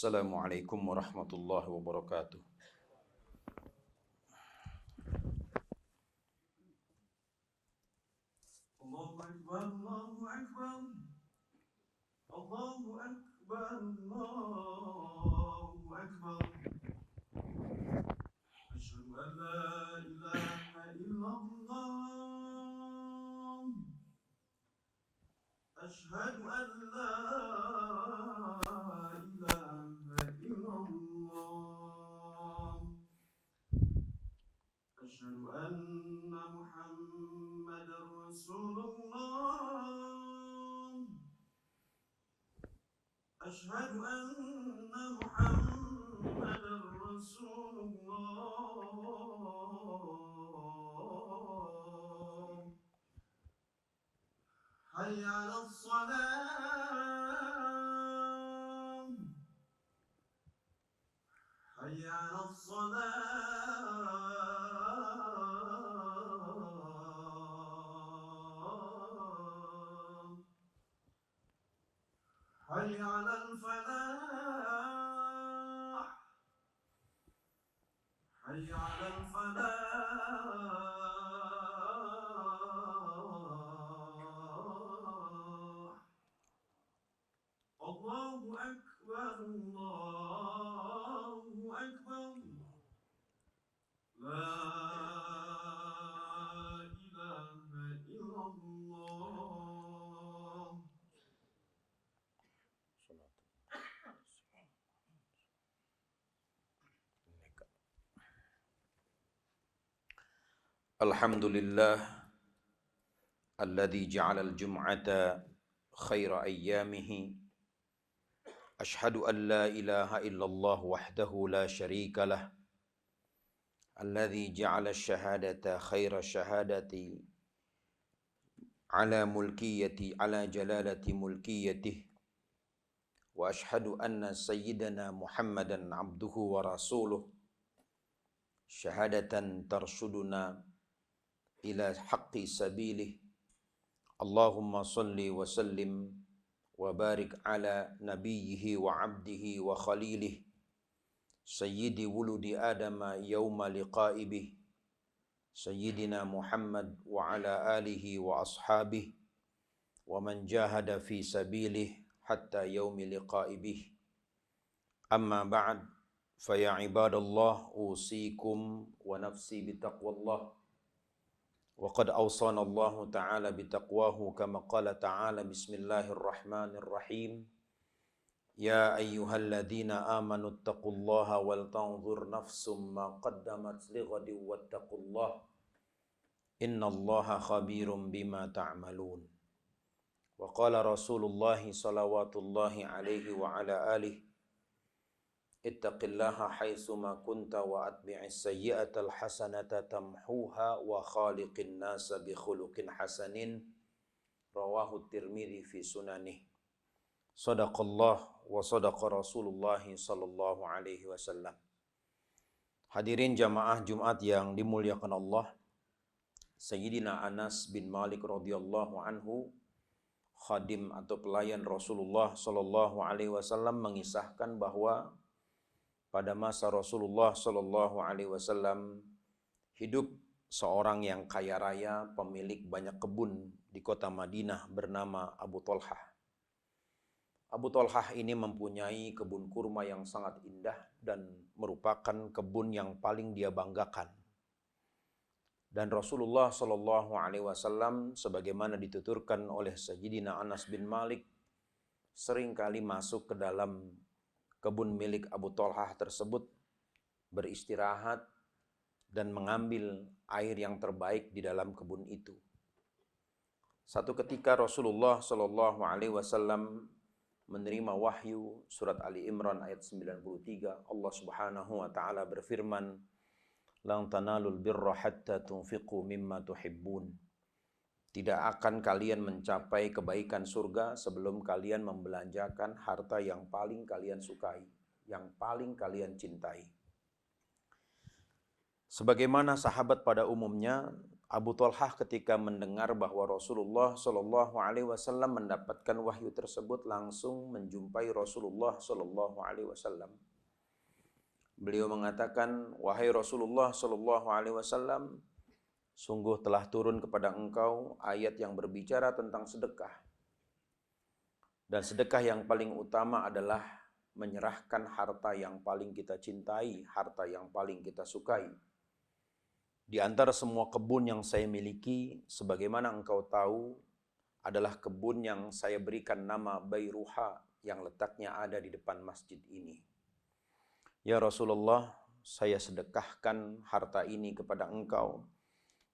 Assalamualaikum warahmatullahi wabarakatuh. Allahu Akbar, Allahu Akbar, Allahu Akbar, Allahu Akbar. Asyhadu an la ilaha illallah. Asyhadu an la ilaha illallah. Asyhadu anna Muhammadar Rasulullah. Asyhadu anna Muhammadar Rasulullah. Hayya 'alas salam. Hayya 'alas salam. Hayya 'alal falah. Hayya 'alal falah. Allahu Akbar, Allahu Akbar. La ilaha illallah. Alhamdulillah alladzi ja'ala al-jum'ata khaira ayyamihi. Ashhadu an la ilaha illallah wahdahu la syarika lah. Alladzi ja'ala ash-shahadata khaira syahadati ala mulkiyati ala jalalati mulkiyatihi. Wa ashhadu anna sayyidana Muhammadan abduhu wa rasuluh. Syahadatan tarshuduna ila haqqi sabilih. Allahumma salli wa sallim wa barik ala nabiyhi wa abdihi wa khalilih sayyidi wuludi adama yawma liqa'ibih sayyidina Muhammad wa ala alihi wa ashabih wa man jahada fi sabilih hatta yawmi liqa'ibih. Amma ba'd, fa ya ibadallah usikum wa nafsi bitaqwallah. Wa qad awsana Allah ta'ala bitaqwahu kama qala ta'ala bismillahirrahmanirrahim. Ya ayyuhalladzina amanu taqullaha wal tanzur nafsum ma qaddamat lighadin wattaqullah. Innallaha khabirum bima ta'malun. Wa qala Rasulullah salawatullahi alaihi wa ala alihi. Ittaqillaha haitsuma kunta wa atbi'is sayyi'atal hasanata tamhuha wa khaliqin nasa bi khuluqin hasanin. Rawahu Tirmidzi fi sunanih. Sadaqallah wa sadaqa Rasulullah sallallahu alaihi wasallam. Hadirin jamaah Jumat yang dimuliakan Allah, Sayyidina Anas bin Malik radhiyallahu anhu, khadim atau pelayan Rasulullah sallallahu alaihi wasallam, mengisahkan bahwa pada masa Rasulullah sallallahu alaihi wasallam hidup seorang yang kaya raya, pemilik banyak kebun di kota Madinah bernama Abu Talhah. Abu Talhah ini mempunyai kebun kurma yang sangat indah dan merupakan kebun yang paling dia banggakan. Dan Rasulullah sallallahu alaihi wasallam sebagaimana dituturkan oleh Sayyidina Anas bin Malik seringkali masuk ke dalam kebun milik Abu Talhah tersebut, beristirahat dan mengambil air yang terbaik di dalam kebun itu. Satu ketika Rasulullah sallallahu alaihi wasallam menerima wahyu surat Ali Imran ayat 93. Allah Subhanahu wa taala berfirman, "Lan tanalul birra hatta tunfiqu mimma tuhibbun." Tidak akan kalian mencapai kebaikan surga sebelum kalian membelanjakan harta yang paling kalian sukai, yang paling kalian cintai. Sebagaimana sahabat pada umumnya, Abu Talhah ketika mendengar bahwa Rasulullah Shallallahu Alaihi Wasallam mendapatkan wahyu tersebut langsung menjumpai Rasulullah Shallallahu Alaihi Wasallam. Beliau mengatakan, wahai Rasulullah Shallallahu Alaihi Wasallam, sungguh telah turun kepada engkau ayat yang berbicara tentang sedekah. Dan sedekah yang paling utama adalah menyerahkan harta yang paling kita cintai, harta yang paling kita sukai. Di antara semua kebun yang saya miliki, sebagaimana engkau tahu, adalah kebun yang saya berikan nama Bayruha yang letaknya ada di depan masjid ini. Ya Rasulullah, saya sedekahkan harta ini kepada engkau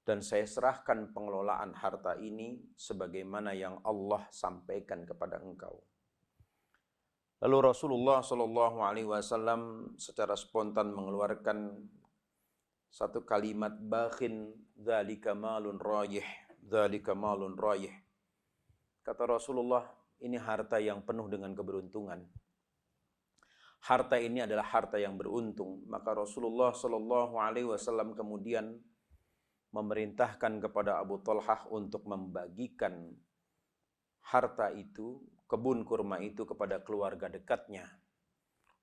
dan saya serahkan pengelolaan harta ini sebagaimana yang Allah sampaikan kepada engkau. Lalu Rasulullah Shallallahu Alaihi Wasallam secara spontan mengeluarkan satu kalimat, bakhin dzalika malun rayih, dzalika malun rayih. Kata Rasulullah, ini harta yang penuh dengan keberuntungan. Harta ini adalah harta yang beruntung. Maka Rasulullah Shallallahu Alaihi Wasallam kemudian memerintahkan kepada Abu Talhah untuk membagikan harta itu, kebun kurma itu kepada keluarga dekatnya.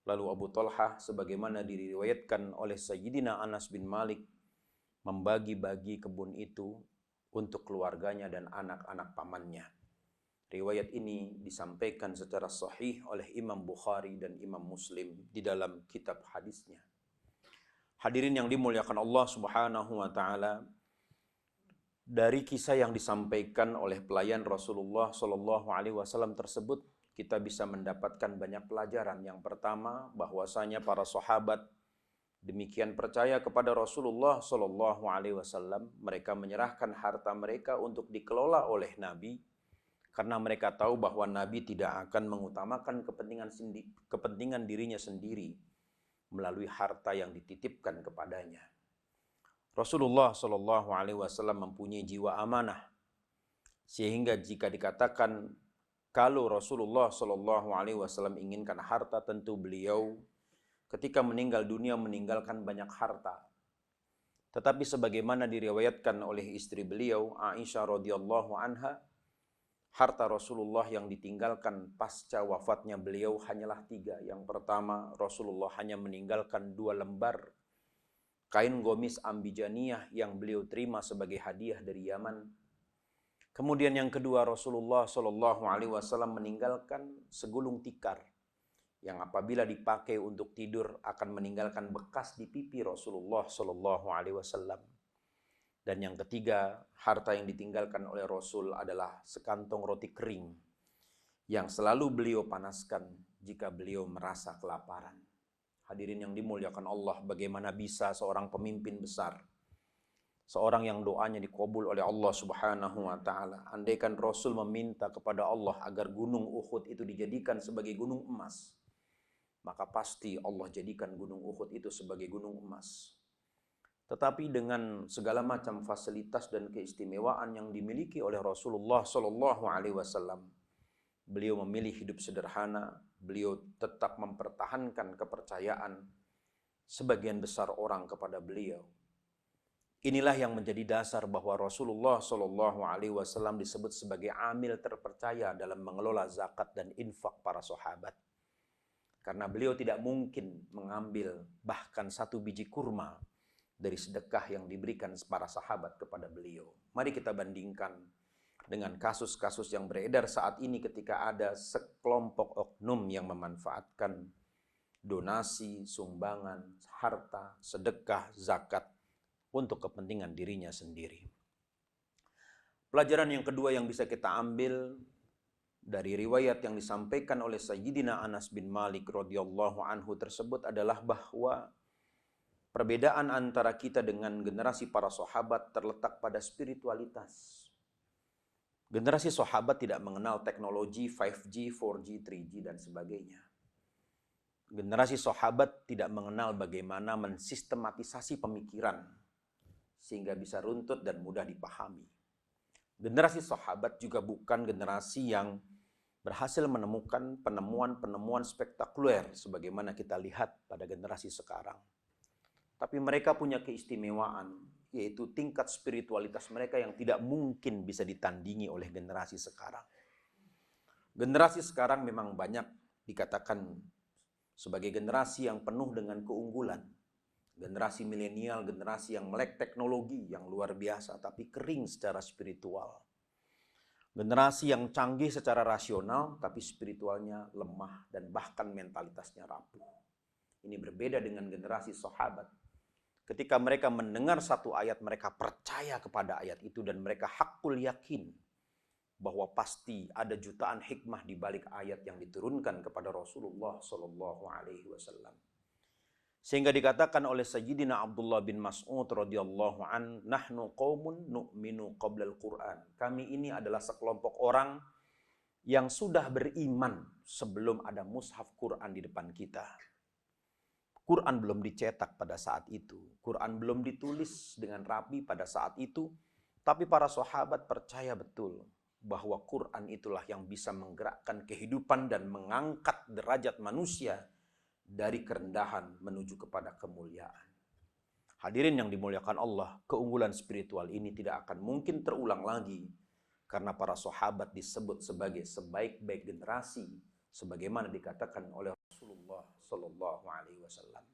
Lalu Abu Talhah sebagaimana diriwayatkan oleh Sayyidina Anas bin Malik membagi-bagi kebun itu untuk keluarganya dan anak-anak pamannya. Riwayat ini disampaikan secara sahih oleh Imam Bukhari dan Imam Muslim di dalam kitab hadisnya. Hadirin yang dimuliakan Allah Subhanahu wa taala, dari kisah yang disampaikan oleh pelayan Rasulullah Shallallahu Alaihi Wasallam tersebut, kita bisa mendapatkan banyak pelajaran. Yang pertama, bahwasanya para sahabat demikian percaya kepada Rasulullah Shallallahu Alaihi Wasallam, mereka menyerahkan harta mereka untuk dikelola oleh Nabi, karena mereka tahu bahwa Nabi tidak akan mengutamakan kepentingan dirinya sendiri melalui harta yang dititipkan kepadanya. Rasulullah Shallallahu Alaihi Wasallam mempunyai jiwa amanah, sehingga jika dikatakan kalau Rasulullah Shallallahu Alaihi Wasallam inginkan harta, tentu beliau ketika meninggal dunia meninggalkan banyak harta. Tetapi sebagaimana diriwayatkan oleh istri beliau Aisyah radhiyallahu anha, harta Rasulullah yang ditinggalkan pasca wafatnya beliau hanyalah 3. Yang pertama, Rasulullah hanya meninggalkan 2 lembar kain gomis ambijaniyah yang beliau terima sebagai hadiah dari Yaman. Kemudian yang kedua, Rasulullah Shallallahu Alaihi Wasallam meninggalkan segulung tikar yang apabila dipakai untuk tidur akan meninggalkan bekas di pipi Rasulullah Shallallahu Alaihi Wasallam. Dan yang ketiga, harta yang ditinggalkan oleh Rasul adalah sekantong roti kering yang selalu beliau panaskan jika beliau merasa kelaparan. Hadirin yang dimuliakan Allah, bagaimana bisa seorang pemimpin besar, seorang yang doanya dikabul oleh Allah Subhanahu wa taala, andaikan Rasul meminta kepada Allah agar gunung Uhud itu dijadikan sebagai gunung emas, maka pasti Allah jadikan gunung Uhud itu sebagai gunung emas. Tetapi dengan segala macam fasilitas dan keistimewaan yang dimiliki oleh Rasulullah Shallallahu Alaihi Wasallam, beliau memilih hidup sederhana. Beliau tetap mempertahankan kepercayaan sebagian besar orang kepada beliau. Inilah yang menjadi dasar bahwa Rasulullah Shallallahu Alaihi Wasallam disebut sebagai amil terpercaya dalam mengelola zakat dan infak para sahabat. Karena beliau tidak mungkin mengambil bahkan 1 biji kurma dari sedekah yang diberikan para sahabat kepada beliau. Mari kita bandingkan dengan kasus-kasus yang beredar saat ini ketika ada sekelompok oknum yang memanfaatkan donasi, sumbangan, harta, sedekah, zakat untuk kepentingan dirinya sendiri. Pelajaran yang kedua yang bisa kita ambil dari riwayat yang disampaikan oleh Sayyidina Anas bin Malik radhiyallahu anhu tersebut adalah bahwa perbedaan antara kita dengan generasi para sahabat terletak pada spiritualitas. Generasi sahabat tidak mengenal teknologi 5G, 4G, 3G dan sebagainya. Generasi sahabat tidak mengenal bagaimana mensistematisasi pemikiran sehingga bisa runtut dan mudah dipahami. Generasi sahabat juga bukan generasi yang berhasil menemukan penemuan-penemuan spektakuler sebagaimana kita lihat pada generasi sekarang. Tapi mereka punya keistimewaan, yaitu tingkat spiritualitas mereka yang tidak mungkin bisa ditandingi oleh generasi sekarang. Generasi sekarang memang banyak dikatakan sebagai generasi yang penuh dengan keunggulan. Generasi milenial, generasi yang melek teknologi yang luar biasa, tapi kering secara spiritual. Generasi yang canggih secara rasional, tapi spiritualnya lemah dan bahkan mentalitasnya rapuh. Ini berbeda dengan generasi sahabat. Ketika mereka mendengar satu ayat, mereka percaya kepada ayat itu dan mereka hakul yakin bahwa pasti ada jutaan hikmah di balik ayat yang diturunkan kepada Rasulullah SAW. Sehingga dikatakan oleh Sayyidina Abdullah bin Mas'ud radhiyallahu an, nahnu qaumun nu'minu qablal Qur'an. Kami ini adalah sekelompok orang yang sudah beriman sebelum ada mushaf Quran di depan kita. Quran belum dicetak pada saat itu. Quran belum ditulis dengan rapi pada saat itu. Tapi para sahabat percaya betul bahwa Quran itulah yang bisa menggerakkan kehidupan dan mengangkat derajat manusia dari kerendahan menuju kepada kemuliaan. Hadirin yang dimuliakan Allah, keunggulan spiritual ini tidak akan mungkin terulang lagi karena para sahabat disebut sebagai sebaik-baik generasi sebagaimana dikatakan oleh Rasulullah Sallallahu Alaihi Wasallam.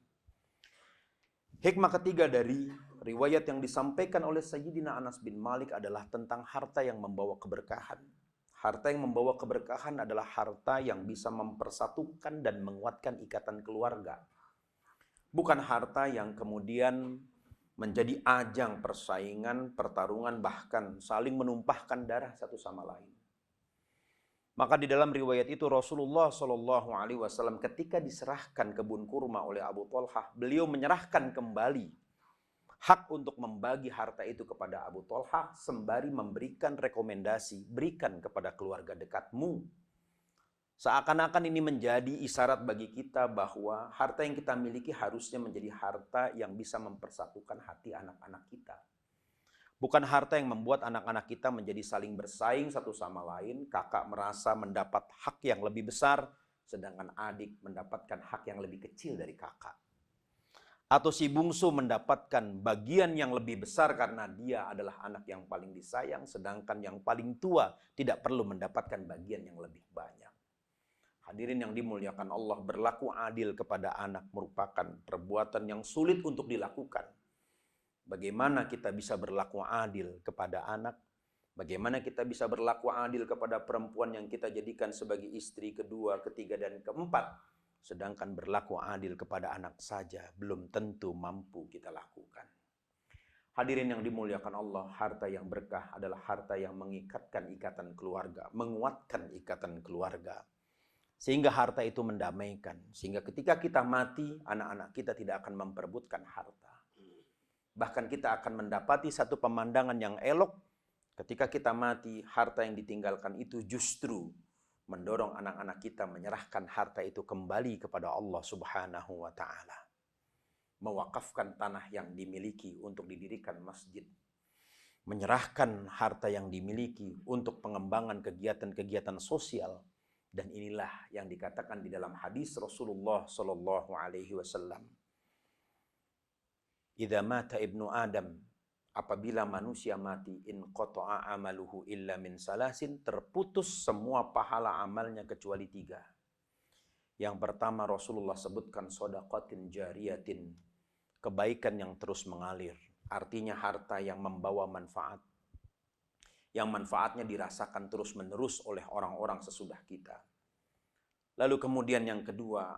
Hikmah ketiga dari riwayat yang disampaikan oleh Sayyidina Anas bin Malik adalah tentang harta yang membawa keberkahan. Harta yang membawa keberkahan adalah harta yang bisa mempersatukan dan menguatkan ikatan keluarga. Bukan harta yang kemudian menjadi ajang persaingan, pertarungan, bahkan saling menumpahkan darah satu sama lain. Maka di dalam riwayat itu Rasulullah Shallallahu Alaihi Wasallam ketika diserahkan kebun kurma oleh Abu Thalhah, beliau menyerahkan kembali hak untuk membagi harta itu kepada Abu Thalhah sembari memberikan rekomendasi, berikan kepada keluarga dekatmu. Seakan-akan ini menjadi isyarat bagi kita bahwa harta yang kita miliki harusnya menjadi harta yang bisa mempersatukan hati anak-anak kita. Bukan harta yang membuat anak-anak kita menjadi saling bersaing satu sama lain, kakak merasa mendapat hak yang lebih besar, sedangkan adik mendapatkan hak yang lebih kecil dari kakak. Atau si bungsu mendapatkan bagian yang lebih besar karena dia adalah anak yang paling disayang, sedangkan yang paling tua tidak perlu mendapatkan bagian yang lebih banyak. Hadirin yang dimuliakan Allah, berlaku adil kepada anak merupakan perbuatan yang sulit untuk dilakukan. Bagaimana kita bisa berlaku adil kepada anak? Bagaimana kita bisa berlaku adil kepada perempuan yang kita jadikan sebagai istri kedua, ketiga, dan keempat? Sedangkan berlaku adil kepada anak saja belum tentu mampu kita lakukan. Hadirin yang dimuliakan Allah, harta yang berkah adalah harta yang mengikatkan ikatan keluarga, menguatkan ikatan keluarga. Sehingga harta itu mendamaikan. Sehingga ketika kita mati, anak-anak kita tidak akan memperebutkan harta. Bahkan kita akan mendapati satu pemandangan yang elok. Ketika kita mati, harta yang ditinggalkan itu justru mendorong anak-anak kita menyerahkan harta itu kembali kepada Allah Subhanahu wa Ta'ala. Mewakafkan tanah yang dimiliki untuk didirikan masjid. Menyerahkan harta yang dimiliki untuk pengembangan kegiatan-kegiatan sosial. Dan inilah yang dikatakan di dalam hadis Rasulullah Sallallahu Alaihi Wasallam. Idza mata ibnu Adam, apabila manusia mati, in qata'a amaluhu illa min salasin, terputus semua pahala amalnya kecuali 3. Yang pertama Rasulullah sebutkan shadaqatin jariyatin, kebaikan yang terus mengalir, artinya harta yang membawa manfaat, yang manfaatnya dirasakan terus-menerus oleh orang-orang sesudah kita. Lalu kemudian yang kedua,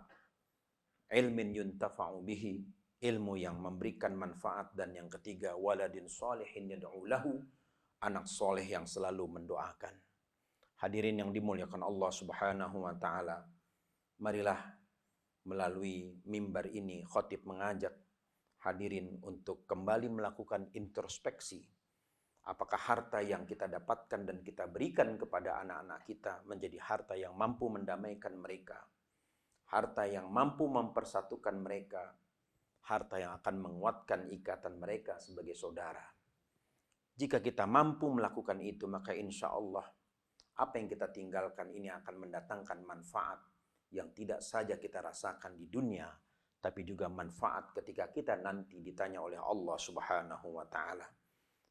ilmin yuntafa'u bihi, ilmu yang memberikan manfaat, dan yang ketiga waladin sholihin yad'u lahu, anak soleh yang selalu mendoakan. Hadirin yang dimuliakan Allah Subhanahu wa Ta'ala, marilah melalui mimbar ini khatib mengajak hadirin untuk kembali melakukan introspeksi. Apakah harta yang kita dapatkan dan kita berikan kepada anak-anak kita menjadi harta yang mampu mendamaikan mereka, harta yang mampu mempersatukan mereka, harta yang akan menguatkan ikatan mereka sebagai saudara. Jika kita mampu melakukan itu, maka insya Allah apa yang kita tinggalkan ini akan mendatangkan manfaat yang tidak saja kita rasakan di dunia, tapi juga manfaat ketika kita nanti ditanya oleh Allah Subhanahu wa taala.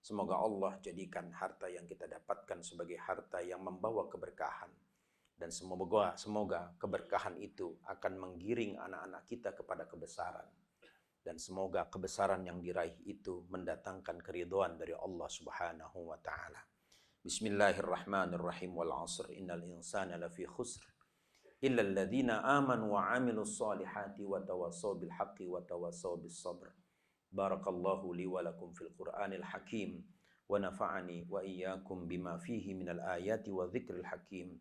Semoga Allah jadikan harta yang kita dapatkan sebagai harta yang membawa keberkahan. Dan semoga keberkahan itu akan menggiring anak-anak kita kepada kebesaran. Dan semoga kebesaran yang diraih itu mendatangkan keridhaan dari Allah Subhanahu wa taala. Bismillahirrahmanirrahim. Wal 'asr innal insana lafi khusr illa alladhina amanu wa 'amilus solihati wa tawassaw bil haqqi wa tawassaw bis sabr. Barakallahu li wa lakum fil Qur'anil Hakim wa nafa'ani wa iyyakum bima fihi minal ayati wa dzikril hakim.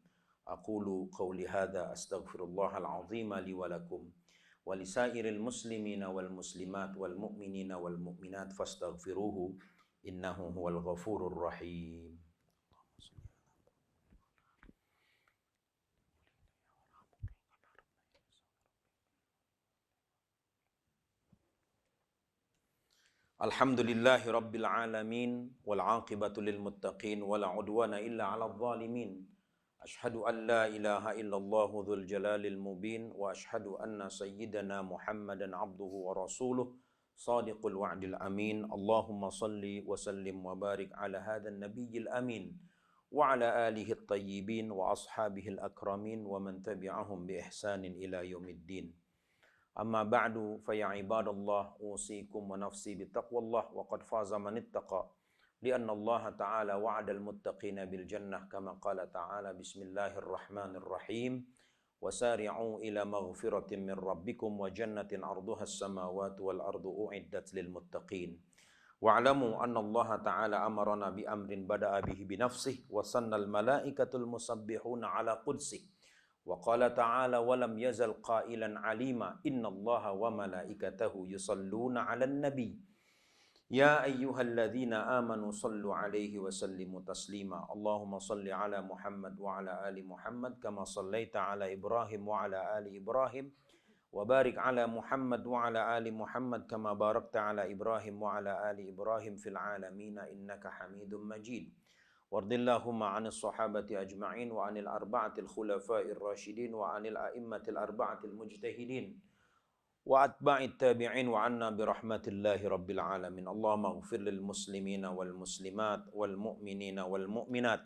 Aqulu qawli hadza astaghfirullahal 'azima li wa lakum wa lisairil muslimina wal muslimat wal mu'minina wal mu'minat fastaghfiruhu innahu huwal ghafurur rahim. Alhamdulillahi rabbil alamin wal 'aqibatu lil muttaqin wala 'udwana illa 'alal zalimin. Ashhadu an la ilaha illallah dzul jalalil mubin wa ashhadu anna sayyidana Muhammadan abduhu wa rasuluh sadiqul wa'dil amin. Allahumma salli wa sallim wa barik ala hadzal nabiyil amin wa ala alihi at-tayyibin wa ashabihi al-akramin wa man tabi'ahum bi ihsanin ila yaumiddin. Amma ba'du fa ya ibadallah usikum wa nafsi bittaqwallah wa qad faza man ittaqa lianna Allah ta'ala wa'ada al-muttaqina bil jannah kama qala ta'ala bismillahirrahmanirrahim wasari'u ila maghfiratin min rabbikum wa jannatin 'arduha as-samawati wal ardu u'iddat lil muttaqin wa'lamu anna Allah ta'ala amarna bi amrin bada'a bihi bi nafsihi wa sannal malaikatul musabbihuna 'ala qudsihi wa qala ta'ala wa lam yazal qailan 'alima innallaha wa malaikatahu yusalluna 'alan nabi ya ayyuhalladzina amanu sallu 'alaihi wa sallimu taslima. Allahumma salli 'ala Muhammad wa 'ala ali Muhammad kama sallaita 'ala Ibrahim wa 'ala ali Ibrahim wa barik 'ala Muhammad wa 'ala ali Muhammad kama barakta 'ala Ibrahim wa 'ala ali Ibrahim fil 'alamin innaka Hamidum Majid. Wardillahumma 'anil sahabati ajma'in wa 'anil arba'atil khulafa'ir rasyidin wa 'anil a'immatil arba'atil mujtahidin wa atba'it tabi'in wa 'anna bi rahmatillahi rabbil alamin. Allahumma ighfir lil muslimina wal muslimat wal mu'minina wal mu'minat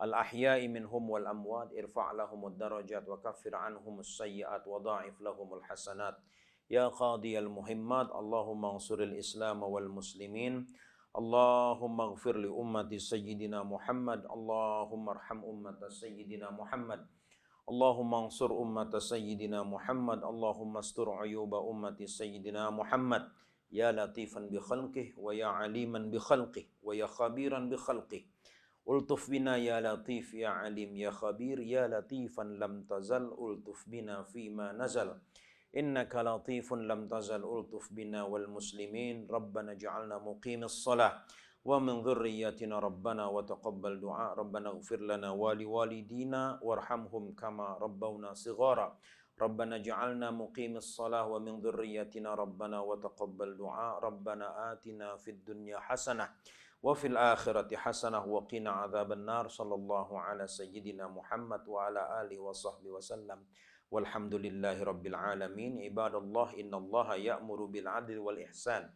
al ahya'i minhum wal amwat irfa' lahumud darajat wa kaffir 'anhumus sayyi'at wa dha'if lahumul hasanat ya qadiyal muhimmat. Allahumma ansuril islam wal muslimin. Allahumma ighfir li ummati sayyidina Muhammad. Allahumma arham ummata sayyidina Muhammad. Allahumma ansur ummata sayyidina Muhammad. Allahumma astur uyuba ummati sayyidina Muhammad. Ya latifan bi khalqih wa ya aliman bi khalqih wa ya khabiran bi khalqih. Ultuf bina ya latif ya alim ya khabir ya latifan lam tazal ultuf bina fima nazal. Innaka latifun lam tazal ultuf bina wal muslimin. Rabbana ja'alna muqimis salah wa min dhurriyyatina rabbana wa taqabbal du'a. Rabbana ighfir lana wa liwalidina warhamhum kama rabbawna shighara. Rabbana ja'alna muqimis salah wa min dhurriyyatina rabbana wa taqabbal du'a. Rabbana atina fid dunya hasanah wa fil akhirati hasanah wa qina adzaban nar. Sallallahu ala sayyidina Muhammad wa ala alihi wa sahbihi wasallam. Walhamdulillahi rabbil alamin. Ibadallah innallaha ya'muru bil 'adli wal ihsan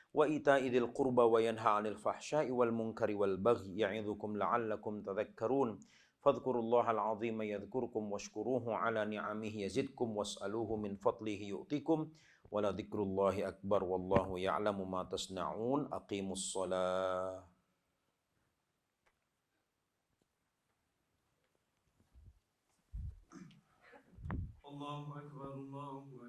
wa ita'i dzil qurba wa yanha 'anil fahsya'i wal munkari wal baghi ya'idzukum la'allakum tadhakkarun. Fadhkurullahal 'azima yadhkurkum washkuruhu 'ala ni'amihi yazidkum was'aluhu min fadlihi yu'tikum wa la dzikrullahi akbar wallahu ya'lamu ma tasna'un. Aqimus shalah. Allahu Akbar, Allahu Akbar.